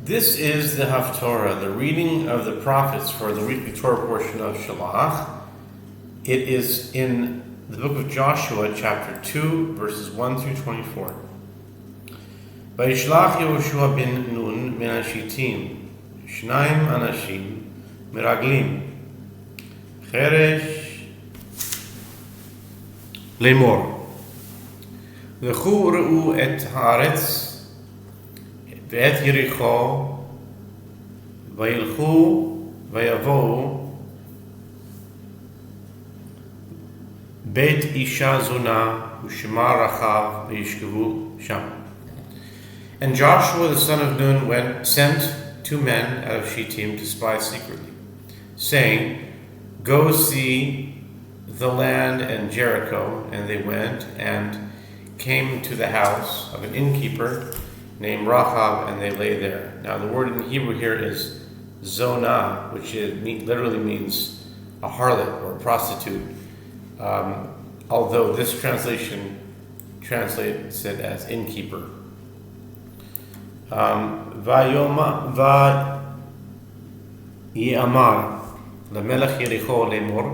This is the Haftarah, the reading of the prophets for the weekly Torah portion of Shelach. It is in the book of Joshua, chapter 2, verses 1 through 24. Vayishlach Yehoshua ben Nun min Hashitim, Shnaim Anashim, Miraglim, Cheresh Lemor. V'chu re'u et haaretz, ואת יריחו וילכו ויבואו בית אישה זונה ושמה רחב וישכבו שם. And Joshua the son of Nun sent 2 men out of Shittim to spy secretly, saying, "Go see the land and Jericho." And they went and came to the house of an innkeeper named Rahab, and they lay there. Now the word in Hebrew here is zonah, which literally means a harlot or a prostitute, although this translation translates it as innkeeper. Vayamar lemelech Yericho lemor,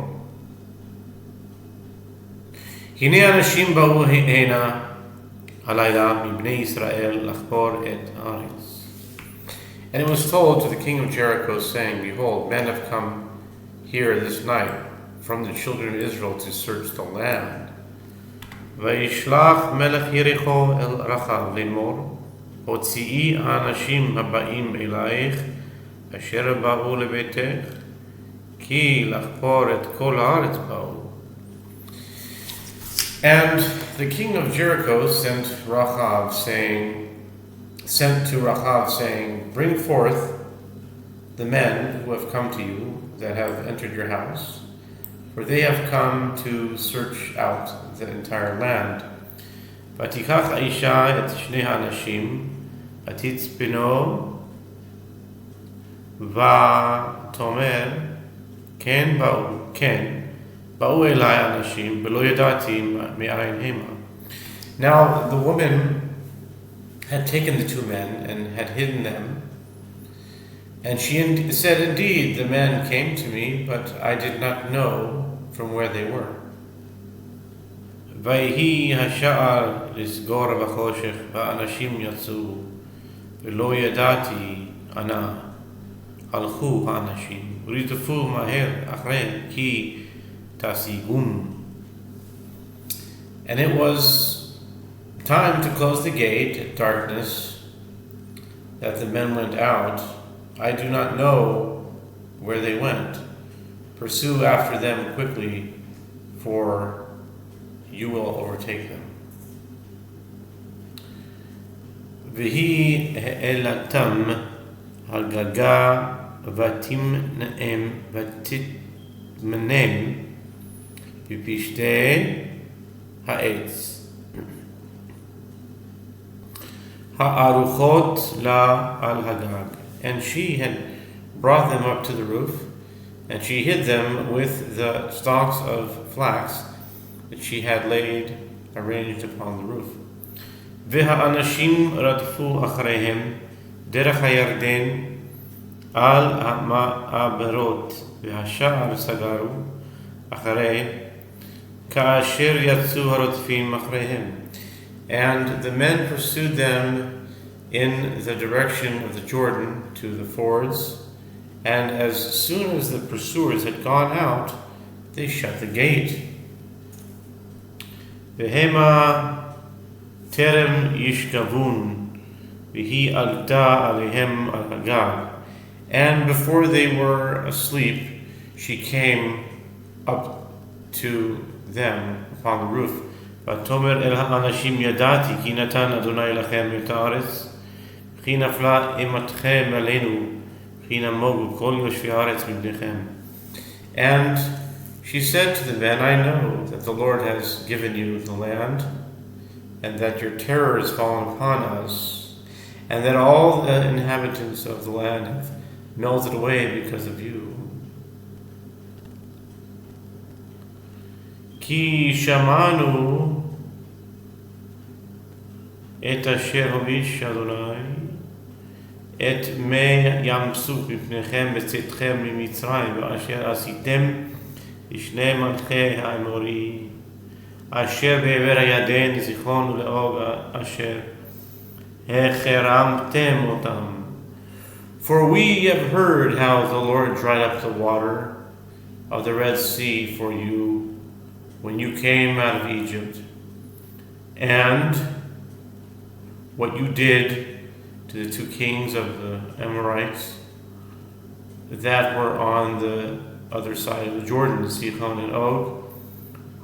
hine anashim ba'u hena and it was told to the king of Jericho, saying, "Behold, men have come here this night from the children of Israel to search the land." Vayishlach melech Yericho el Rachav lemor, Hotzii anashim haba'im elaich, asher ba'u lebeitech, ki lachpor et kol haaretz ba'u. And the king of Jericho sent to Rahab, saying, "Bring forth the men who have come to you, that have entered your house, for they have come to search out the entire land." Vatikach Aisha et shnei hanashim, vatitzpino, vatomer, ken ba'u, ken. Now the woman had taken the 2 men and had hidden them, and she said, "Indeed, the men came to me, but I did not know from where they were." Vayhi hasha'ar lisgor v'choshech va'anashim yatzu v'lo yadati ana halchu ha'anashim v'ritafu maher achrei ki tasigum. And it was time to close the gate at darkness that the men went out. I do not know where they went. Pursue after them quickly, for you will overtake them. V'hi elatam hagaga vatimnaem vatitmanem Bipishte ha'etz ha'aruchot la al hagag. And she had brought them up to the roof, and she hid them with the stalks of flax that she had laid arranged upon the roof. V'ha'anashim radfu achreihem derech hayarden al ha'ma'aberot v'hasha'ar sagaru acharei and the men pursued them in the direction of the Jordan to the fords, and as soon as the pursuers had gone out, they shut the gate. V'hema terem yishkavun v'hi alta alehem al hagag. And before they were asleep, she came up to them upon the roof. Vatomer el ha'anashim yadati ki natan Adonai lachem et haaretz, v'chi nafla imatchem aleinu, v'chi namogu kol yoshvei haaretz mibnechem. And she said to the men, "I know that the Lord has given you the land, and that your terror has fallen upon us, and that all the inhabitants of the land have melted away because of you. Ki shamanu et asher hovish Adonai את מי ים סוף מפניכם בצאתכם ממצרים, ואשר עשיתם לשני מלכי האמורי, אשר בעבר הירדן זיכרון ולעוג, אשר החרמתם אותם. For we have heard how the Lord dried up the water of the Red Sea for you when you came out of Egypt, and what you did to the two kings of the Amorites that were on the other side of the Jordan, Sihon and Og,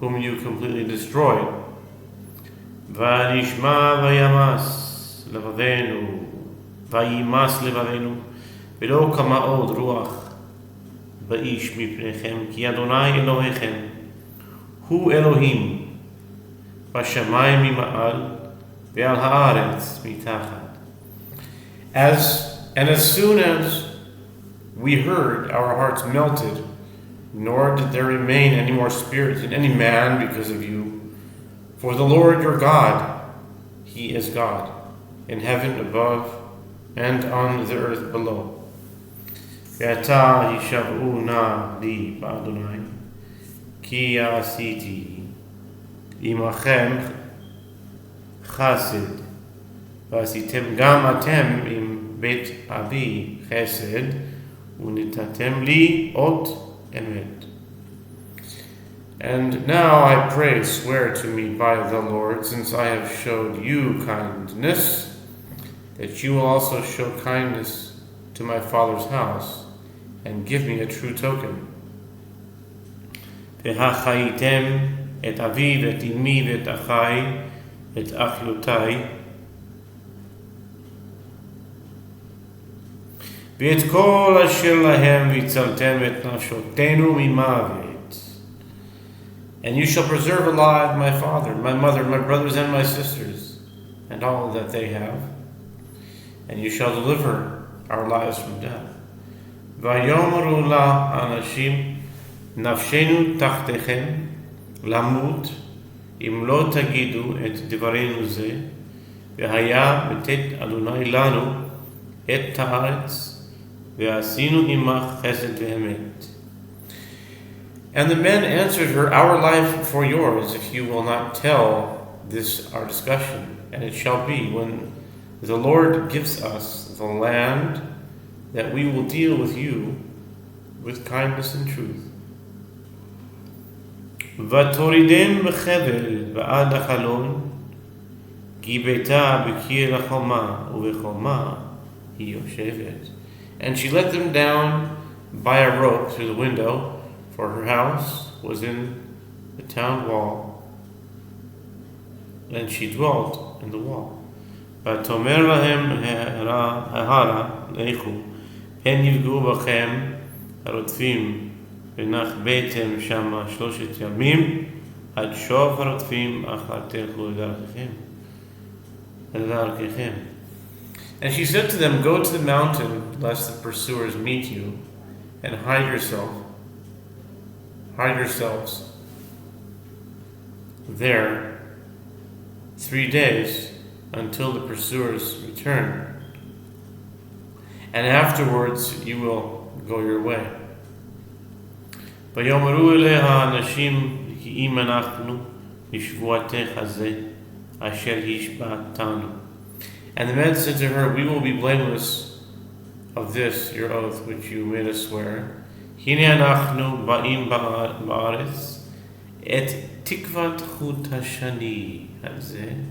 whom you completely destroyed. Vayishma vayamas levavenu, vayimas levavenu, v'lo kama od ruach ba'ish mipnechem, ki Adonai Elohechem, hu Elohim, v'shamayim mima'al, ve'al haaretz mitachat. As soon as we heard, our hearts melted, nor did there remain any more spirit in any man because of you. For the Lord your God, He is God, in heaven above and on the earth below. Ve'ata hishav'u na li ba'Adonai, ki asiti imachem chassid, v'asitem gam atem im bet avi chesed, unitatem li ot emet. And now I pray, swear to me by the Lord, since I have showed you kindness, that you will also show kindness to my father's house, and give me a true token. V'hachaitem et avi v'et imi v'et achai et achiotai v'et kol asher lahem v'tzaltem et nashotenu mimavet. And you shall preserve alive my father, my mother, my brothers, and my sisters, and all that they have. And you shall deliver our lives from death. Vayomeru la anashim nafshenu tachtechem lamut im lo tagidu et divarenu ze v'haya betet Adonai lanu et ta'aretz v'asinu imach chesed v'emet. And the men answered her, our life for yours, if you will not tell this our discussion. And it shall be, when the Lord gives us the land, that we will deal with you with kindness and truth. Vatoridem b'chevel v'ad hachalon, ki beita b'kir hachoma u'v'choma hi yoshevet. And she let them down by a rope through the window, for her house was in the town wall, and she dwelt in the wall. Vatomer lahem hahara leichu, pen yivgu bachem harotfim v'nach beitem shama shloshet yamim ad shov harotfim achar telchu l'darkechem. And she said to them, go to the mountain, lest the pursuers meet you, and hide yourselves there 3 days until the pursuers return, and afterwards you will go your way. Vayomeru eleha anashim ki im anachnu b'shvuatech hazeh asher hishbatanu. And the men said to her, we will be blameless of this your oath which you made us swear. Hine anachnu ba'im ba'aretz et tikvat chut hashani hazeh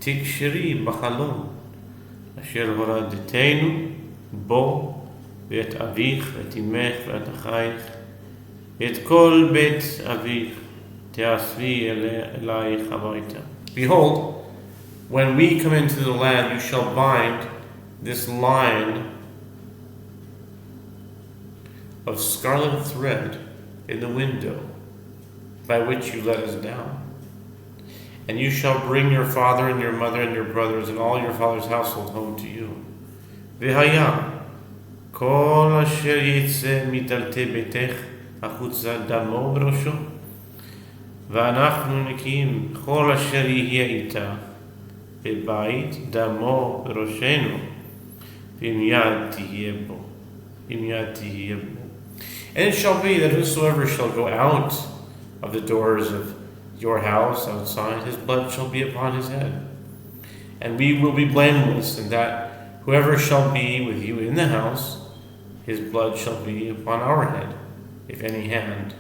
tiksheri b'chalon asher horadetenu bo v'et avich v'et imech v'et achayich v'et kol bet avich te'asvi elayich habayta. Behold, when we come into the land, you shall bind this line of scarlet thread in the window by which you let us down. And you shall bring your father and your mother and your brothers and all your father's household home to you. V'haya kol asher yitzeh mitalte betech achutza damo b'rosho v'anachnu nekim kol asher yihye itah bebait damo b'roshenu ועם יד תהיה בו. עם יד תהיה בו. And it shall be that whosoever shall go out of the doors of your house outside, his blood shall be upon his head. And we will be blameless in that whoever shall be with you in the house, his blood shall be upon our head, if any hand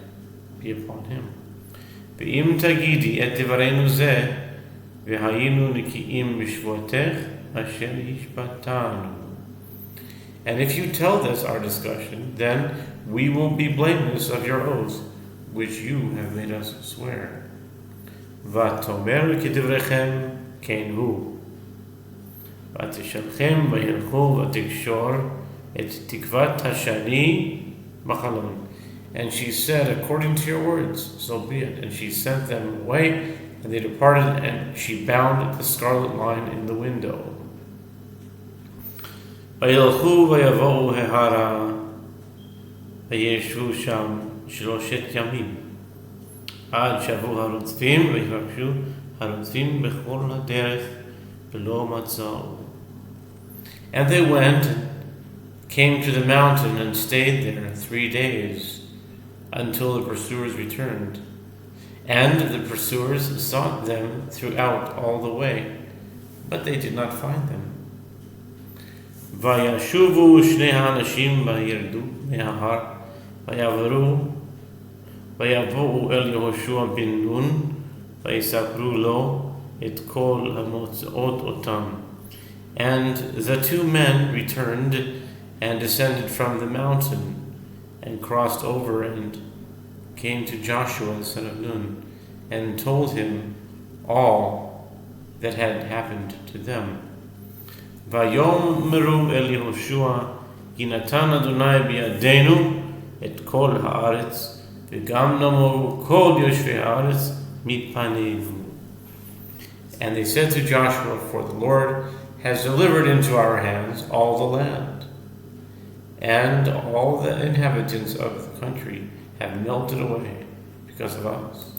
be upon him. ואם תגידי את דברנו זה, והיינו נקיים בשבועתך, אשר השבעתנו. And if you tell this, our discussion, then we will be blameless of your oaths, which you have made us swear. ותאמר כדבריכם כן הוא. ותשלחם וילכו ותקשור את תקוות השני בחלון. And she said, according to your words, so be it. And she sent them away, and they departed, and she bound the scarlet line in the window. וילכו ויבואו ההרה, וישבו שם 3 ימים, עד שבו הרודפים, ויבקשו הרודפים בכל הדרך, ולא מצאו. And they went and came to the mountain and stayed there 3 days, until the pursuers returned. And the pursuers sought them throughout all the way, but they did not find them. וישובו 2 האנשים וירדו מההר, ויעברו, ויבואו אל יהושע בן נון, ויספרו לו את כל המוצאות אותם. And the 2 men returned and descended from the mountain, and crossed over and came to Joshua the son of Nun, and told him all that had happened to them. ויאמרו אל יהושע, כי נתן אדוני בידינו את כל הארץ, וגם נמורו כל יושבי הארץ מפנינו. And they said to Joshua, for the Lord has delivered into our hands all the land, and all the inhabitants of the country have melted away because of us.